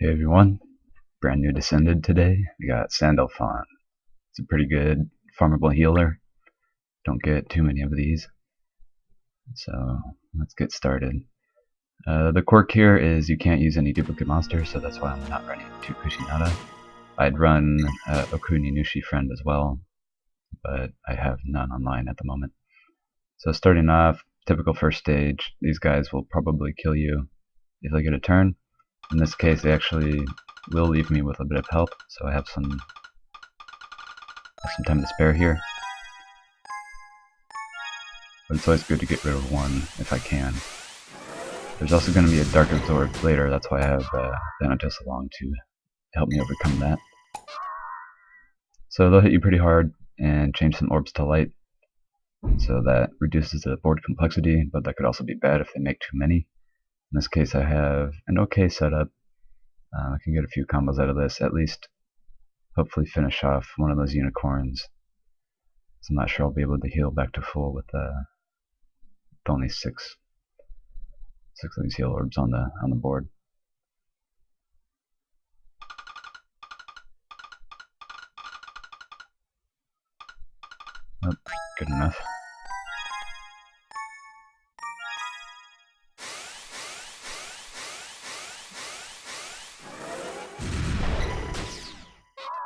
Hey everyone, brand new descended today. We got Sandalphon. It's a pretty good farmable healer. Don't get too many of these. So let's get started. The quirk here is you can't use any duplicate monsters, so that's why I'm not running 2 Kushinada. I'd run Okuni Nushi Friend as well, but I have none online at the moment. So starting off, typical first stage, these guys will probably kill you if they get a turn. In this case, they actually will leave me with a bit of help, so I have some time to spare here. But it's always good to get rid of one if I can. There's also going to be a Dark Absorb later, that's why I have Thanatos along to help me overcome that. So they'll hit you pretty hard and change some orbs to light, so that reduces the board complexity, but that could also be bad if they make too many. In this case I have an okay setup. I can get a few combos out of this, at least hopefully finish off one of those unicorns. So I'm not sure I'll be able to heal back to full with only six of these heal orbs on the board. Oh, good enough.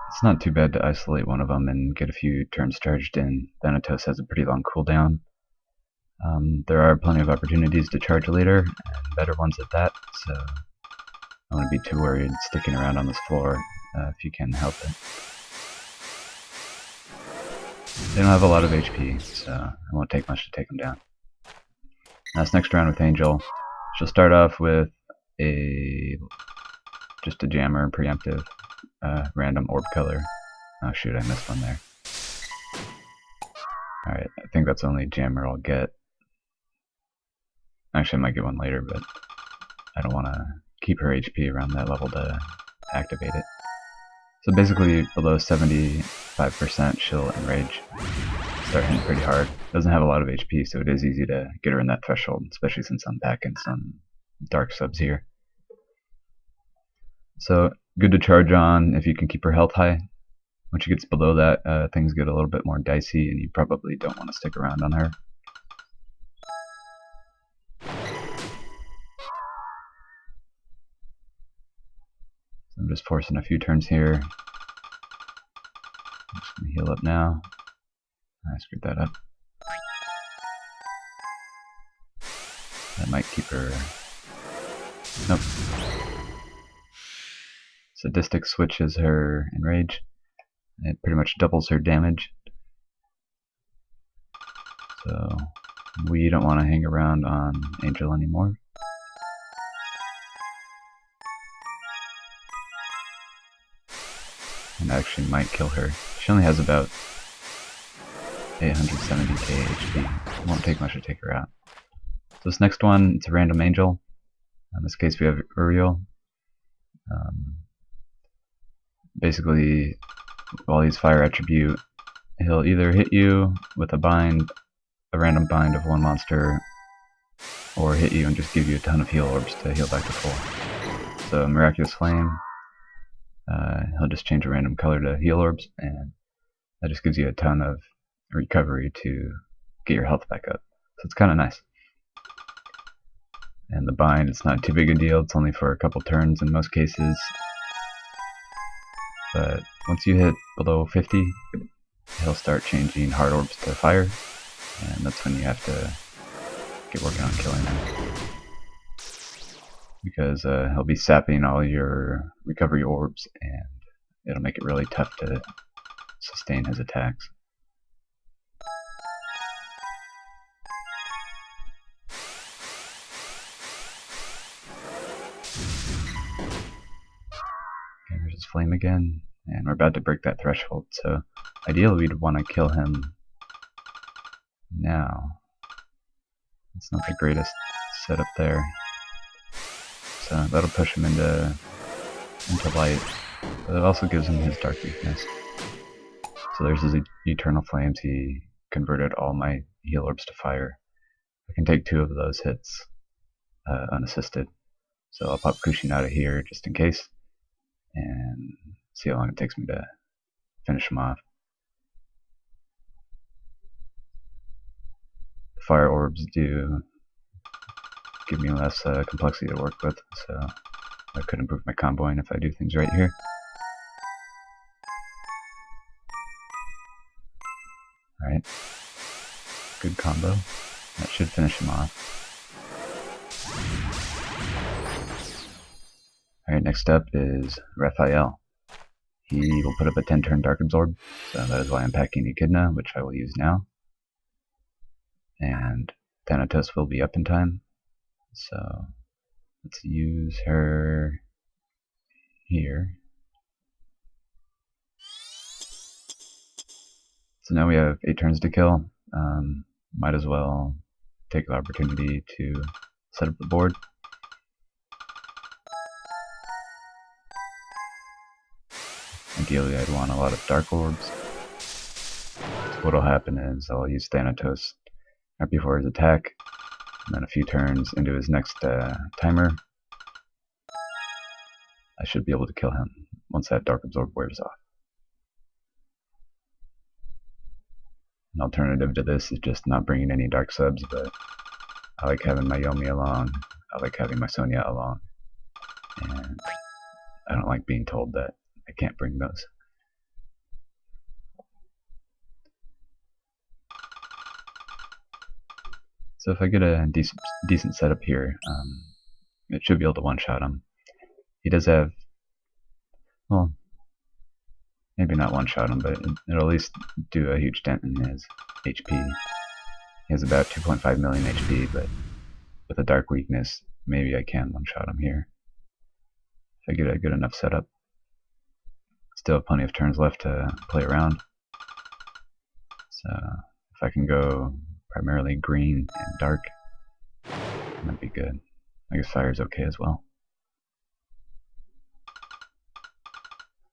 It's not too bad to isolate one of them and get a few turns charged in. Thanatos has a pretty long cooldown. There are plenty of opportunities to charge later, and better ones at that, so I wouldn't be too worried sticking around on this floor if you can help it. They don't have a lot of HP, so it won't take much to take them down. Now this next round with Angel, she'll start off with just a jammer preemptive random orb color. Oh shoot, I missed one there. Alright, I think that's the only jammer I'll get. Actually, I might get one later, but I don't want to keep her HP around that level to activate it. So basically, below 75% she'll enrage. Start hitting pretty hard. Doesn't have a lot of HP, so it is easy to get her in that threshold, especially since I'm back in some dark subs here. So good to charge on if you can keep her health high. Once she gets below that, things get a little bit more dicey, and you probably don't want to stick around on her. So I'm just forcing a few turns here. I'm just going to heal up now. I screwed that up. That might keep her... Nope. Sadistic switches her enrage. It pretty much doubles her damage. So we don't want to hang around on Angel anymore. And actually might kill her. She only has about 870k HP. It won't take much to take her out. So this next one, it's a random angel. In this case we have Uriel. Basically, while he's fire attribute, he'll either hit you with a random bind of one monster, or hit you and just give you a ton of heal orbs to heal back to full. So Miraculous Flame, he'll just change a random color to heal orbs, and that just gives you a ton of recovery to get your health back up. So it's kind of nice. And the bind, it's not too big a deal, it's only for a couple turns in most cases. But once you hit below 50, he'll start changing hard orbs to fire, and that's when you have to get working on killing him. Because he'll be sapping all your recovery orbs, and it'll make it really tough to sustain his attacks. Okay, there's his flame again, and we're about to break that threshold, so ideally we'd want to kill him now. It's not the greatest setup there. So that'll push him into light, but it also gives him his dark weakness. So there's his eternal flames. He converted all my heal orbs to fire. I can take 2 of those hits unassisted. So I'll pop Kushinada here just in case. and see how long it takes me to finish them off. The fire orbs do give me less complexity to work with, so I could improve my comboing if I do things right here. Alright, good combo. That should finish him off. Alright, next up is Raphael. He will put up a 10-turn Dark Absorb, so that is why I'm packing Echidna, which I will use now. And Thanatos will be up in time, so let's use her here. So now we have 8 turns to kill. Might as well take the opportunity to set up the board. Ideally, I'd want a lot of Dark Orbs. So what will happen is I'll use Thanatos right before his attack, and then a few turns into his next timer, I should be able to kill him once that Dark Absorb wears off. An alternative to this is just not bringing any Dark Subs, but I like having my Yomi along, I like having my Sonya along, and I don't like being told that I can't bring those. So if I get a decent setup here, it should be able to one-shot him. He does have, well, maybe not one-shot him, but it'll at least do a huge dent in his HP. He has about 2.5 million HP, but with a Dark Weakness, maybe I can one-shot him here. If I get a good enough setup. Still have plenty of turns left to play around. So if I can go primarily green and dark, that'd be good. I guess fire's okay as well.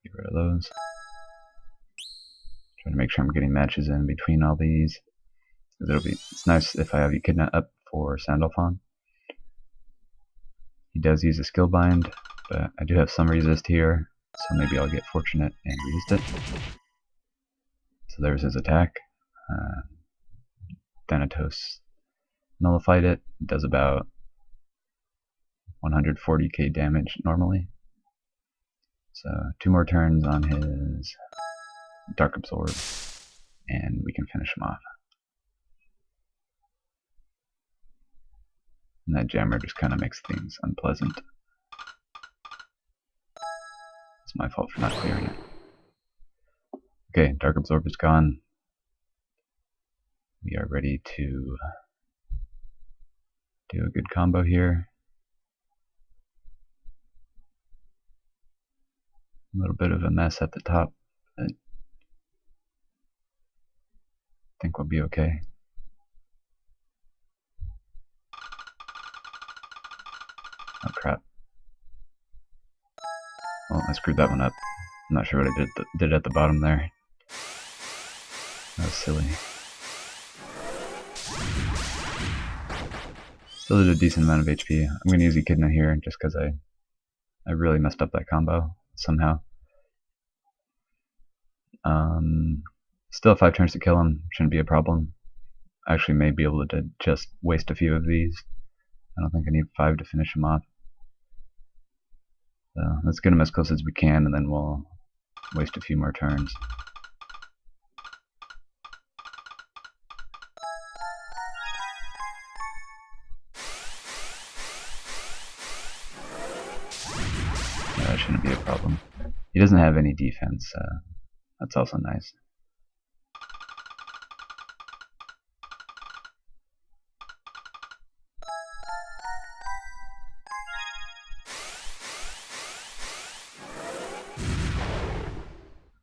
Get rid of those. Trying to make sure I'm getting matches in between all these. It's nice if I have Echidna up for Sandalphon. He does use a skill bind, but I do have some resist here, so maybe I'll get fortunate and resist it. So there's his attack. Thanatos nullified it. It does about 140k damage normally. So 2 more turns on his Dark Absorb, and we can finish him off. And that jammer just kind of makes things unpleasant. It's my fault for not clearing it. Okay, Dark Absorb is gone. We are ready to do a good combo here. A little bit of a mess at the top, but I think we'll be okay. Oh crap. Well, I screwed that one up. I'm not sure what I did at the bottom there. That was silly. Still did a decent amount of HP. I'm going to use Echidna here just because I really messed up that combo somehow. Still have 5 turns to kill him. Shouldn't be a problem. I actually may be able to just waste a few of these. I don't think I need 5 to finish him off. So let's get him as close as we can, and then we'll waste a few more turns. Yeah, that shouldn't be a problem. He doesn't have any defense, that's also nice.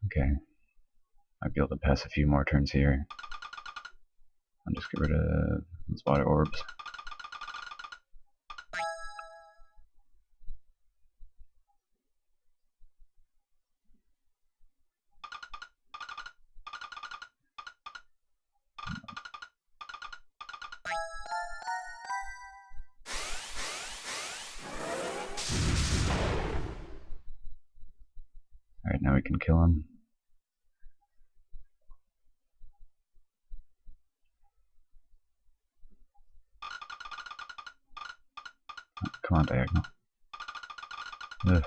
Okay, might be able to pass a few more turns here. I'll just get rid of those water orbs. Alright, now we can kill him. Oh, come on, diagonal. Ugh.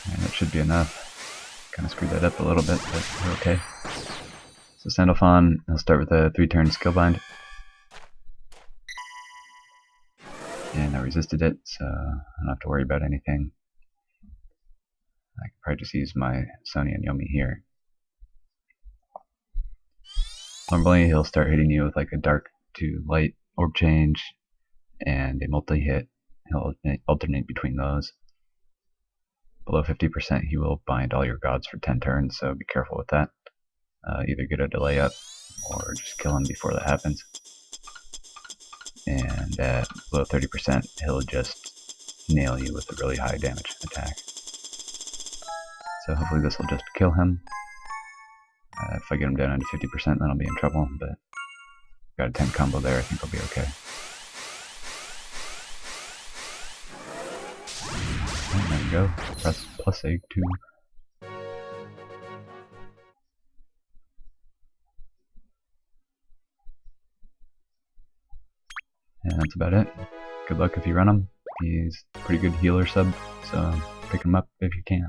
Alright, that should be enough. Kind of screwed that up a little bit, but we're okay. So Sandalphon, he'll start with a 3-turn skill bind. And I resisted it, so I don't have to worry about anything. I can probably just use my Sony and Yomi here. Normally he'll start hitting you with like a dark to light orb change and a multi-hit. He'll alternate between those. Below 50% he will bind all your gods for 10 turns, so be careful with that. Either get a delay up or just kill him before that happens. And at below 30% he'll just nail you with a really high damage attack. So hopefully this will just kill him. If I get him down into 50% then I'll be in trouble, but got a 10 combo there, I think I'll be okay. And there we go, press plus egg 2. And that's about it. Good luck if you run him. He's a pretty good healer sub, so pick him up if you can.